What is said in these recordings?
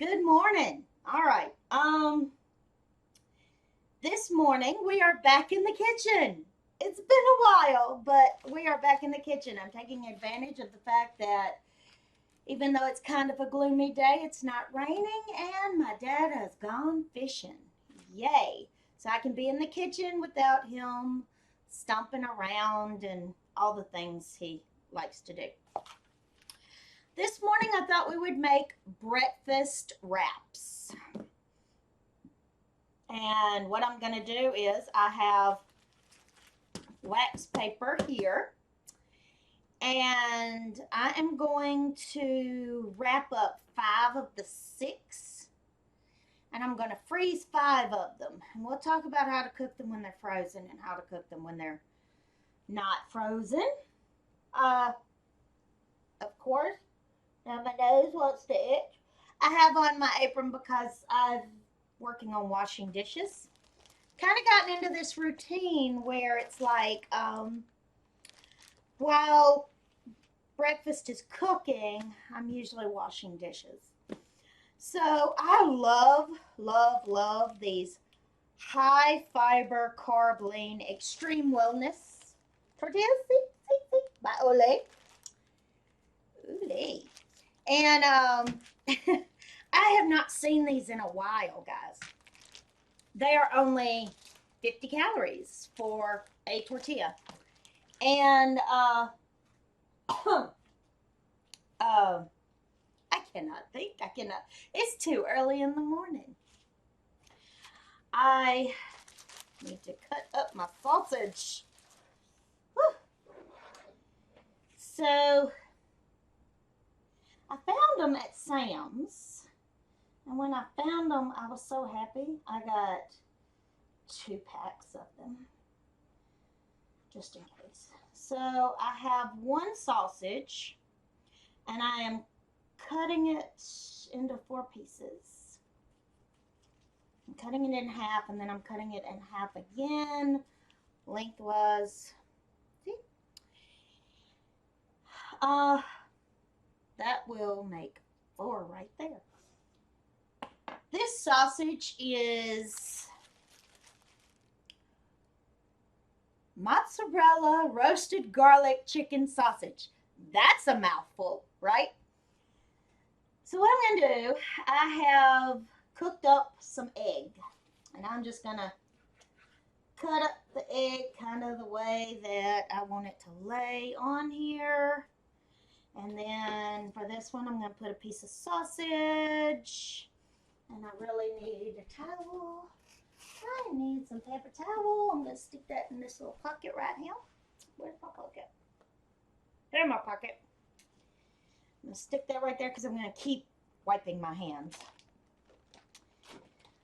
Good morning. All right. This morning we are back in the kitchen. It's been a while, but we are back in the kitchen. I'm taking advantage of the fact that even though it's kind of a gloomy day, it's not raining and my dad has gone fishing. Yay. So I can be in the kitchen without him stomping around and all the things he likes to do. This morning I thought we would make breakfast wraps. And what I'm going to do is I have wax paper here. And I am going to wrap up 5 of the 6. And I'm going to freeze 5 of them. And we'll talk about how to cook them when they're frozen and how to cook them when they're not frozen. Uh, of course, now my nose wants to itch. I have on my apron because I'm working on washing dishes. Kind of gotten into this routine where it's like, while breakfast is cooking, I'm usually washing dishes. So I love these high fiber, carb lean, extreme wellness tortillas. See, by Olay. Olay. And I have not seen these in a while, guys. They are only 50 calories for a tortilla. And I cannot think. I cannot. It's too early in the morning. I need to cut up my sausage. Whew. So I found them at Sam's. And when I found them, I was so happy. I got 2 packs of them just in case. So I have one sausage and I am cutting it into 4 pieces. I'm cutting it in half and then I'm cutting it in half again, lengthwise. See? That will make 4 right there. This sausage is mozzarella roasted garlic chicken sausage. That's a mouthful, right? So what I'm going to do, I have cooked up some egg. And I'm just going to cut up the egg kind of the way that I want it to lay on here. And then for this one, I'm going to put a piece of sausage. And I really need a towel. I need some paper towel. I'm going to stick that in this little pocket right here. Where's my pocket? There's my pocket. I'm going to stick that right there because I'm going to keep wiping my hands.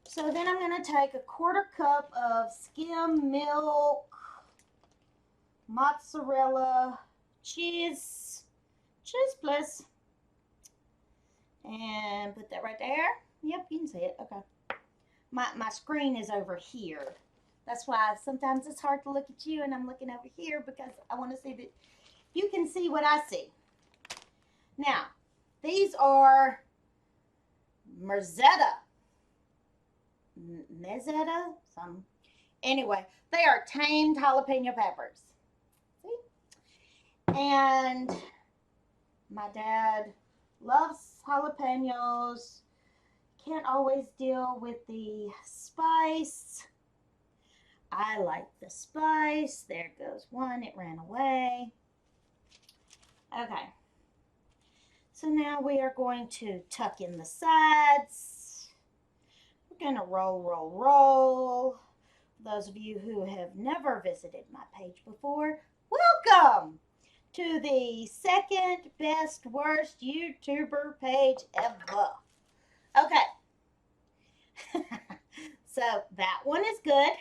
So then I'm going to take a 1/4 cup of skim milk, mozzarella, cheese, please. And put that right there. Yep, you can see it. Okay. My screen is over here. That's why sometimes it's hard to look at you and I'm looking over here because I want to see that you can see what I see. Now, these are Mezzetta. Anyway, they are tamed jalapeno peppers. See? And my dad loves jalapenos. Can't always deal with the spice. I like the spice. There goes one. It ran away. Okay. So now we are going to tuck in the sides. We're going to roll. Those of you who have never visited my page before, welcome to the second best worst YouTuber page ever. Okay. So that one is good.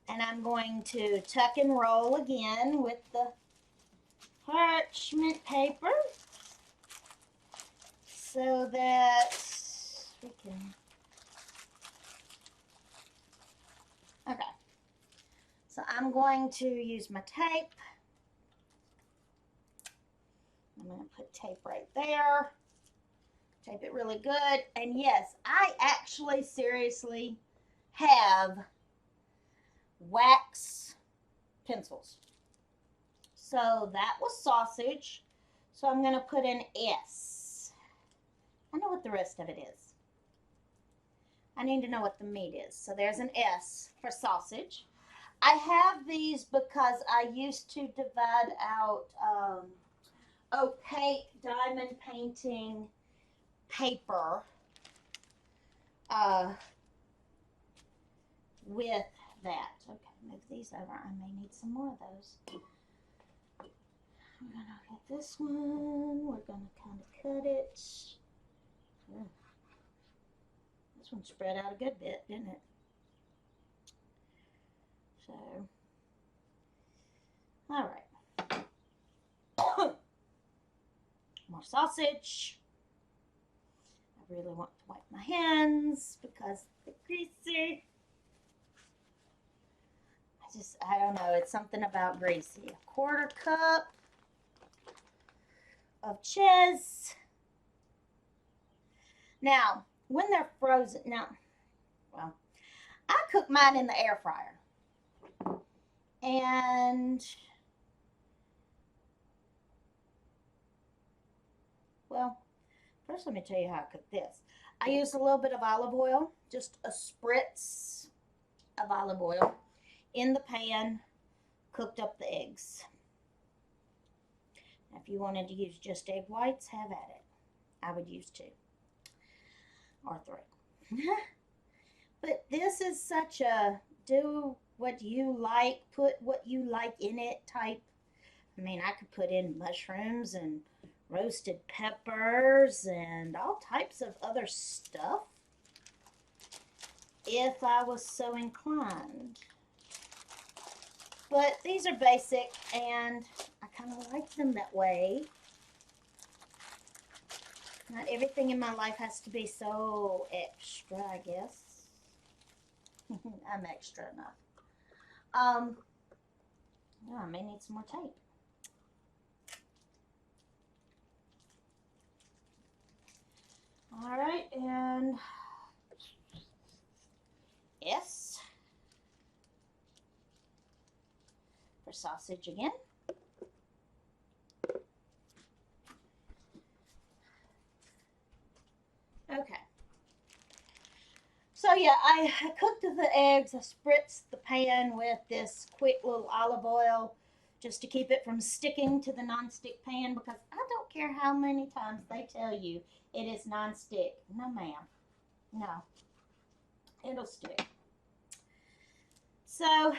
And I'm going to tuck and roll again with the parchment paper so that we can. Okay. So I'm going to use my tape. I'm going to put tape right there. Tape it really good. And yes, I actually seriously have wax pencils. So that was sausage. So I'm going to put an S. I know what the rest of it is. I need to know what the meat is. So there's an S for sausage. I have these because I used to divide out opaque diamond painting paper with that. Okay, move these over. I may need some more of those. We're going to get this one. We're going to kind of cut it. Yeah. This one spread out a good bit, didn't it? So, all right. More sausage. I really want to wipe my hands because they're greasy. I don't know. It's something about greasy. A 1/4 cup of cheese. Now, when they're frozen, well, I cook mine in the air fryer. And, well, first let me tell you how I cook this. I use a little bit of olive oil, just a spritz of olive oil in the pan, cooked up the eggs. Now, if you wanted to use just egg whites, have at it. I would use 2 or 3. But this is such a do what you like, put what you like in it type. I mean, I could put in mushrooms and roasted peppers and all types of other stuff if I was so inclined. But these are basic and I kind of like them that way. Not everything in my life has to be so extra, I guess. I'm extra enough. Oh, I may need some more tape. All right, and S for sausage again. Okay. So yeah, I cooked the eggs. I spritzed the pan with this quick little olive oil just to keep it from sticking to the nonstick pan because I don't care how many times they tell you it is nonstick. No, ma'am. No. It'll stick. So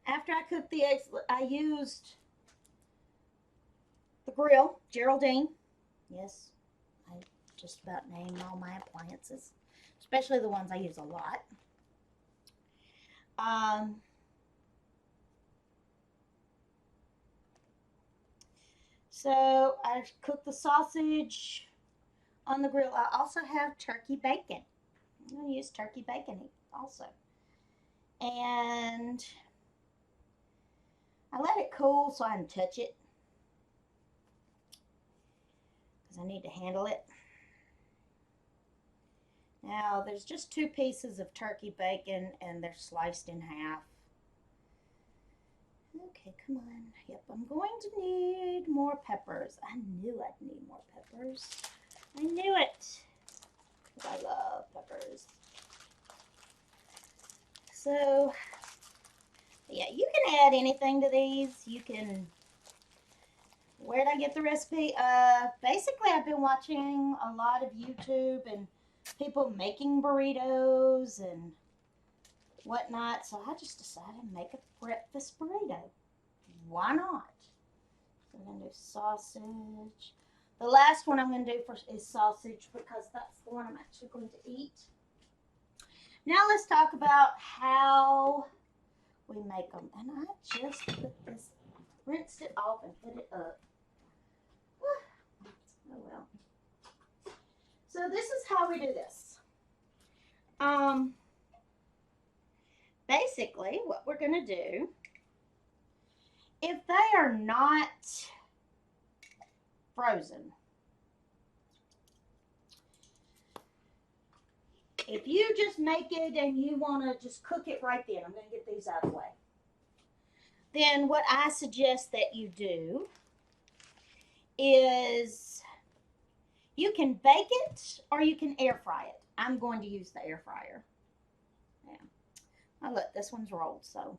after I cooked the eggs, I used the grill, Geraldine. Yes, I just about named all my appliances, especially the ones I use a lot. So I cooked the sausage on the grill. I also have turkey bacon. I'm going to use turkey bacon also. And I let it cool so I can touch it because I need to handle it. Now, there's just 2 pieces of turkey bacon and they're sliced in half. Okay, come on. Yep, I'm going to need more peppers. I knew I'd need more peppers. I knew it. Because I love peppers. So, yeah, you can add anything to these. You can... Where did I get the recipe? Basically, I've been watching a lot of YouTube and people making burritos and whatnot. So I just decided to make a breakfast burrito. Why not? So I'm going to do sausage. The last one I'm going to do is sausage because that's the one I'm actually going to eat. Now let's talk about how we make them. And I just put this, rinsed it off and put it up. Oh well. So this is how we do this. Basically what we're going to do, if they are not frozen, If you just make it and you want to just cook it right then, I'm going to get these out of the way. Then what I suggest that you do is you can bake it or you can air fry it. I'm going to use the air fryer. Yeah. Oh, look, this one's rolled, so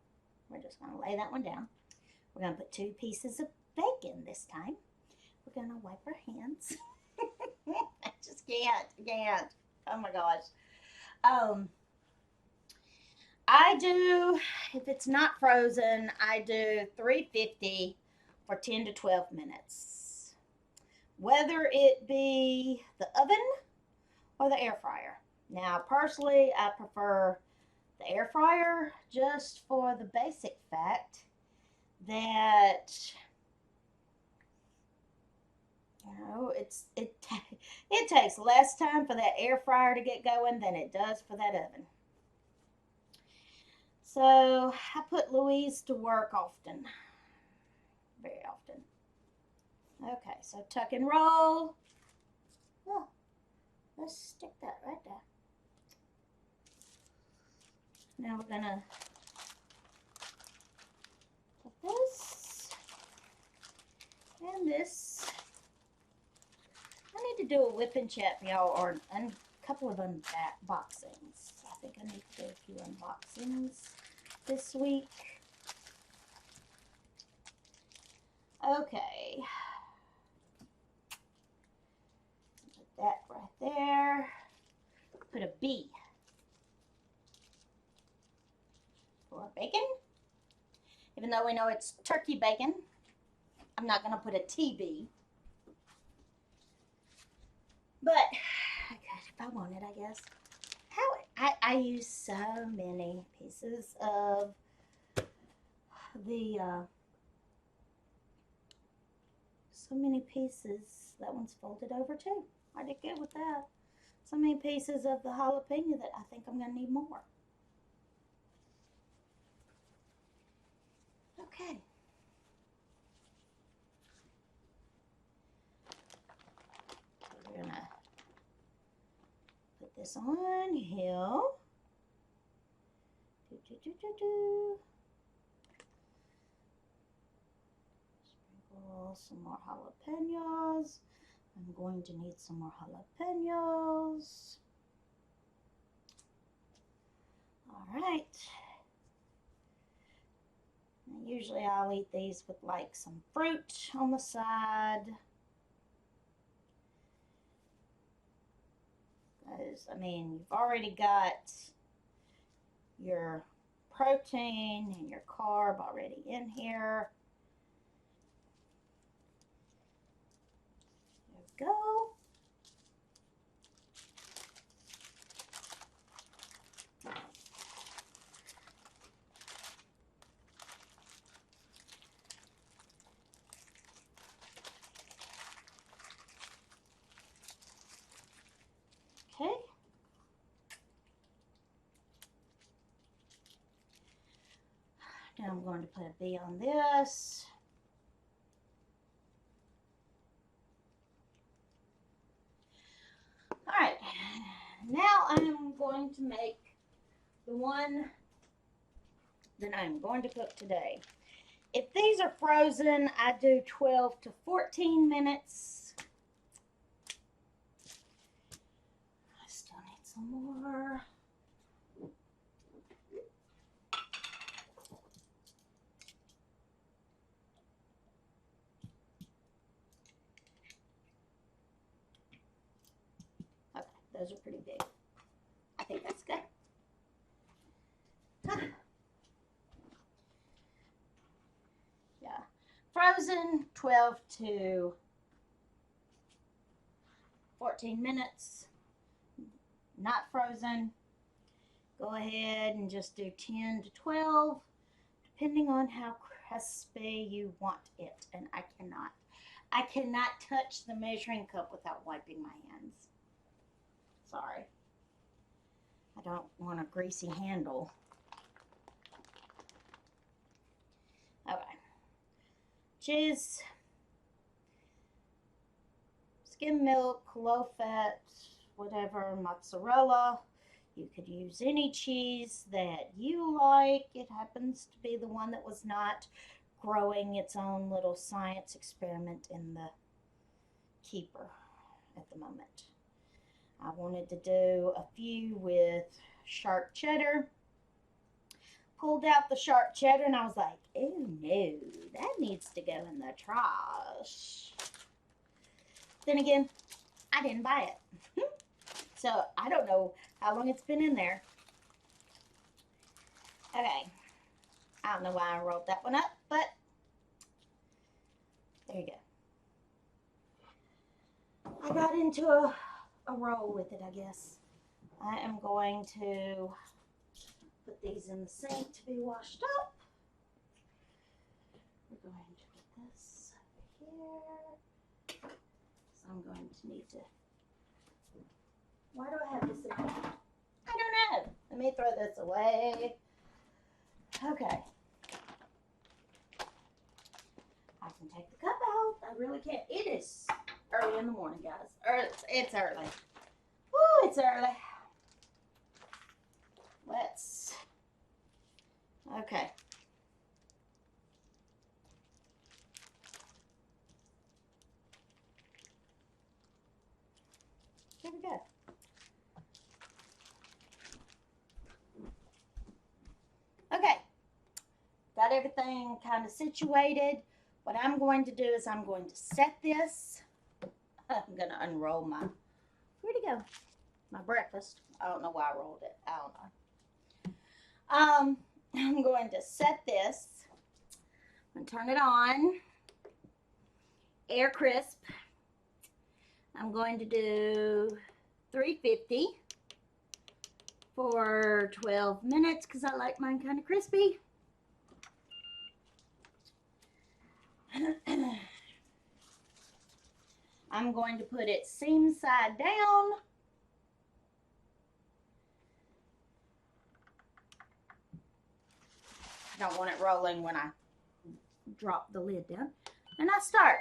we're just going to lay that one down. We're going to put 2 pieces of bacon this time. We're going to wipe our hands. I just can't. Oh my gosh. I do, if it's not frozen, I do 350 for 10 to 12 minutes. Whether it be the oven or the air fryer. Now, personally, I prefer the air fryer just for the basic fact that it takes less time for that air fryer to get going than it does for that oven. So I put Louise to work often, very often. Okay, so tuck and roll. Oh, let's stick that right there. Now we're gonna put this and this. I need to do a whip and chat for y'all, or a couple of unboxings. I think I need to do a few unboxings this week. Okay. Put that right there. Put a B for bacon. Even though we know it's turkey bacon, I'm not going to put a TB. But, if I want it, I guess. I use so many pieces of the, so many pieces. That one's folded over too. I did good with that. So many pieces of the jalapeno that I think I'm going to need more. Okay. We're going to put this on here. Sprinkle some more jalapenos. I'm going to need some more jalapenos. All right. Usually I'll eat these with like some fruit on the side. Because, I mean, you've already got your protein and your carb already in here. There we go. Okay. Now I'm going to put a B on this. All right. Now I'm going to make the one that I'm going to cook today. If these are frozen, I do 12 to 14 minutes. I still need some more. Okay, those are pretty big. I think that's good. Yeah, frozen 12 to 14 minutes. Not frozen, go ahead and just do 10 to 12, depending on how crispy you want it. And I cannot touch the measuring cup without wiping my hands. Sorry. I don't want a greasy handle. Okay. Cheese, skim milk, low fat, whatever, mozzarella. You could use any cheese that you like. It happens to be the one that was not growing its own little science experiment in the keeper at the moment. I wanted to do a few with sharp cheddar. Pulled out the sharp cheddar and I was like, oh no, that needs to go in the trash. Then again, I didn't buy it. So I don't know how long it's been in there. Okay. I don't know why I rolled that one up, but there you go. I got into a roll with it, I guess. I am going to put these in the sink to be washed up. We're going to put this over here. So I'm going to need to. Why do I have this in my hand? I don't know. Let me throw this away. Okay. I can take the cup out. I really can't. It is early in the morning, guys. It's early. Woo, it's early. Let's. Okay. Here we go. Okay. Got everything kind of situated. What I'm going to do is I'm going to set this. I'm going to unroll my, where'd it go? My breakfast. I don't know why I rolled it. I don't know. I'm going to set this. I'm going to turn it on. Air crisp. I'm going to do 350 for 12 minutes because I like mine kind of crispy. I'm going to put it seam side down. I don't want it rolling when I drop the lid down. And I start.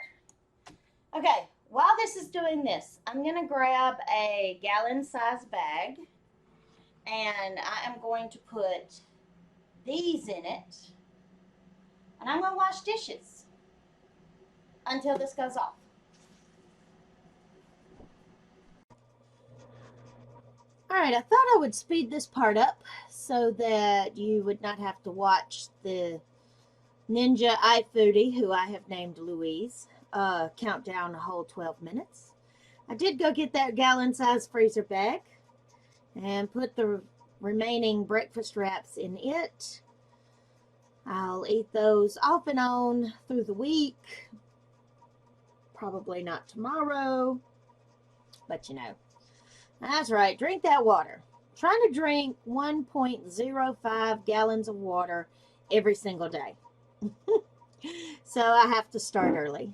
Okay, while this is doing this, I'm going to grab a gallon size bag and I am going to put these in it and I'm going to wash dishes until this goes off. Alright, I thought I would speed this part up so that you would not have to watch the Ninja iFoodie, who I have named Louise, count down a whole 12 minutes. I did go get that gallon size freezer bag and put the remaining breakfast wraps in it. I'll eat those off and on through the week. Probably not tomorrow, but you know. That's right, drink that water. I'm trying to drink 1.05 gallons of water every single day. So I have to start early.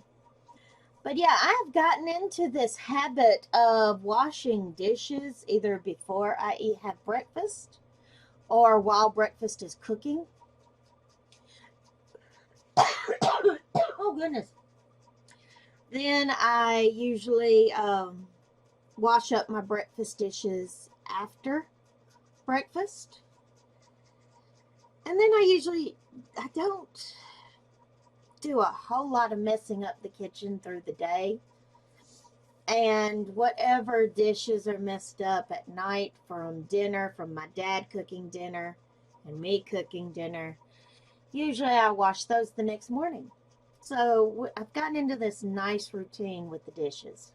But yeah, I've gotten into this habit of washing dishes either before I have breakfast or while breakfast is cooking. Oh goodness. Then I usually wash up my breakfast dishes after breakfast. And then I don't do a whole lot of messing up the kitchen through the day. And whatever dishes are messed up at night from dinner, from my dad cooking dinner and me cooking dinner, usually I wash those the next morning. So I've gotten into this nice routine with the dishes.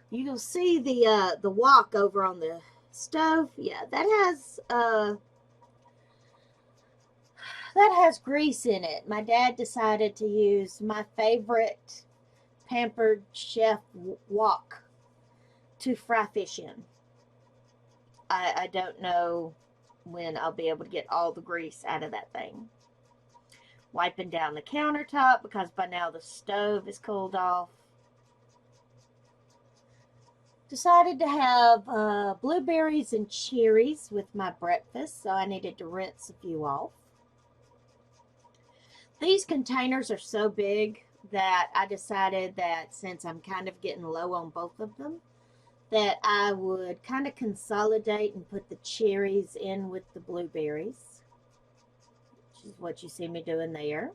You'll see the wok over on the stove. Yeah, that has grease in it. My dad decided to use my favorite Pampered Chef wok to fry fish in. I don't know when I'll be able to get all the grease out of that thing. Wiping down the countertop because by now the stove is cooled off. Decided to have blueberries and cherries with my breakfast, so I needed to rinse a few off. These containers are so big that I decided that since I'm kind of getting low on both of them, that I would kind of consolidate and put the cherries in with the blueberries, which is what you see me doing there.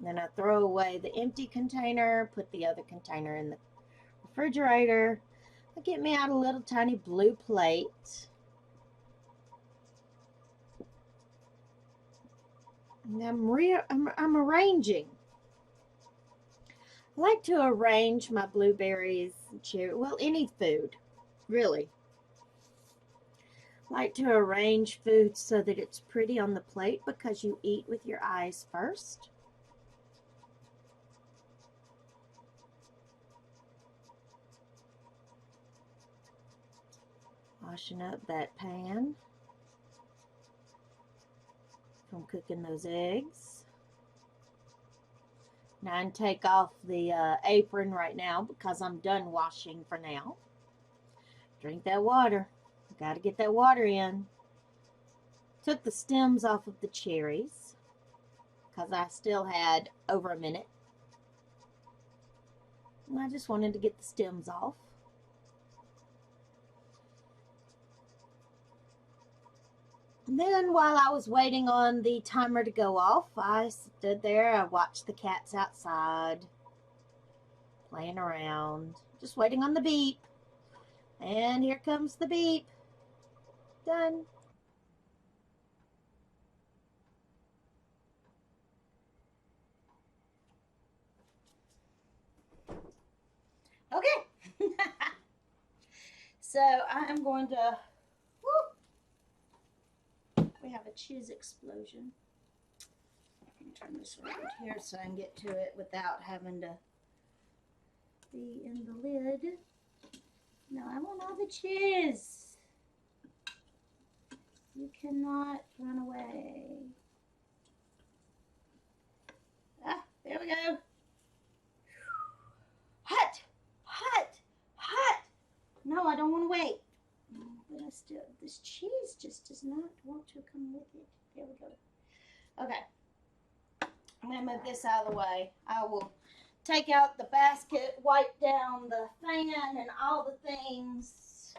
Then I throw away the empty container, put the other container in the refrigerator. I get me out a little tiny blue plate. And I'm arranging. I like to arrange my blueberries, cherry, well, any food, really. I like to arrange food so that it's pretty on the plate because you eat with your eyes first. Washing up that pan from cooking those eggs. Now I take off the apron right now because I'm done washing for now. Drink that water. Got to get that water in. Took the stems off of the cherries because I still had over a minute. And I just wanted to get the stems off. And then while I was waiting on the timer to go off, I stood there. I watched the cats outside playing around, just waiting on the beep. And here comes the beep. Done. Okay. So I am going to, we have a cheese explosion. Let me turn this around here so I can get to it without having to be in the lid. No, I want all the cheese. You cannot run away. Ah, there we go. Hot, hot, hot. No, I don't want to wait. But I still, this cheese just does not want to come with it. There we go. Okay. I'm going to move this out of the way. I will take out the basket, wipe down the fan and all the things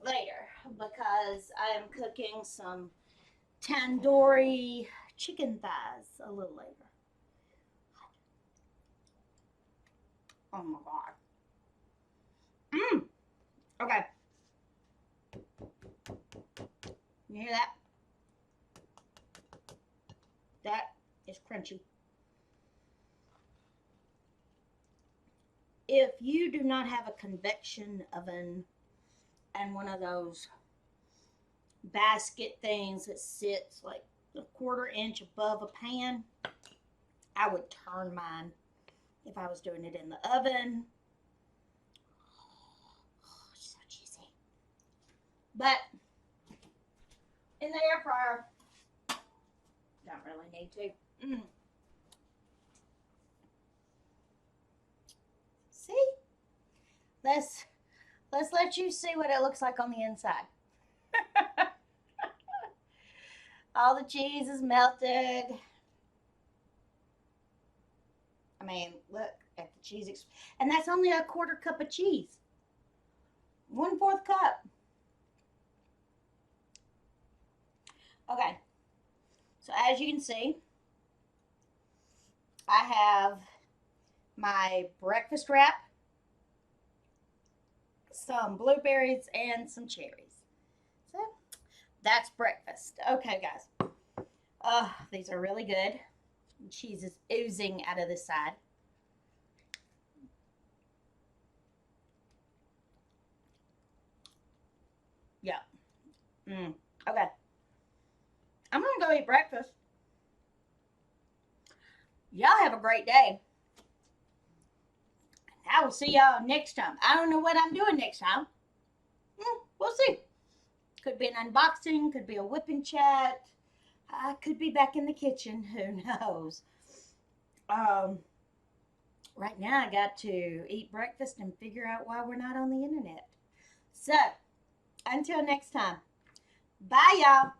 later because I am cooking some tandoori chicken thighs a little later. Oh my God. Okay. You hear that? That is crunchy. If you do not have a convection oven and one of those basket things that sits like a 1/4 inch above a pan, I would turn mine if I was doing it in the oven. Oh, it's so cheesy. But in the air fryer, don't really need to. See? Let's let you see what it looks like on the inside. All the cheese is melted. I mean, look at the cheese. And that's only a 1/4 cup of cheese. 1/4 cup. Okay. So as you can see, I have my breakfast wrap, some blueberries, and some cherries. So that's breakfast. Okay, guys. These are really good. The cheese is oozing out of the side. Yeah. Okay. I'm going to go eat breakfast. Y'all have a great day. I will see y'all next time. I don't know what I'm doing next time. We'll see. Could be an unboxing, could be a whipping chat. I could be back in the kitchen. Who knows? Right now I got to eat breakfast and figure out why we're not on the internet. So, until next time. Bye, y'all.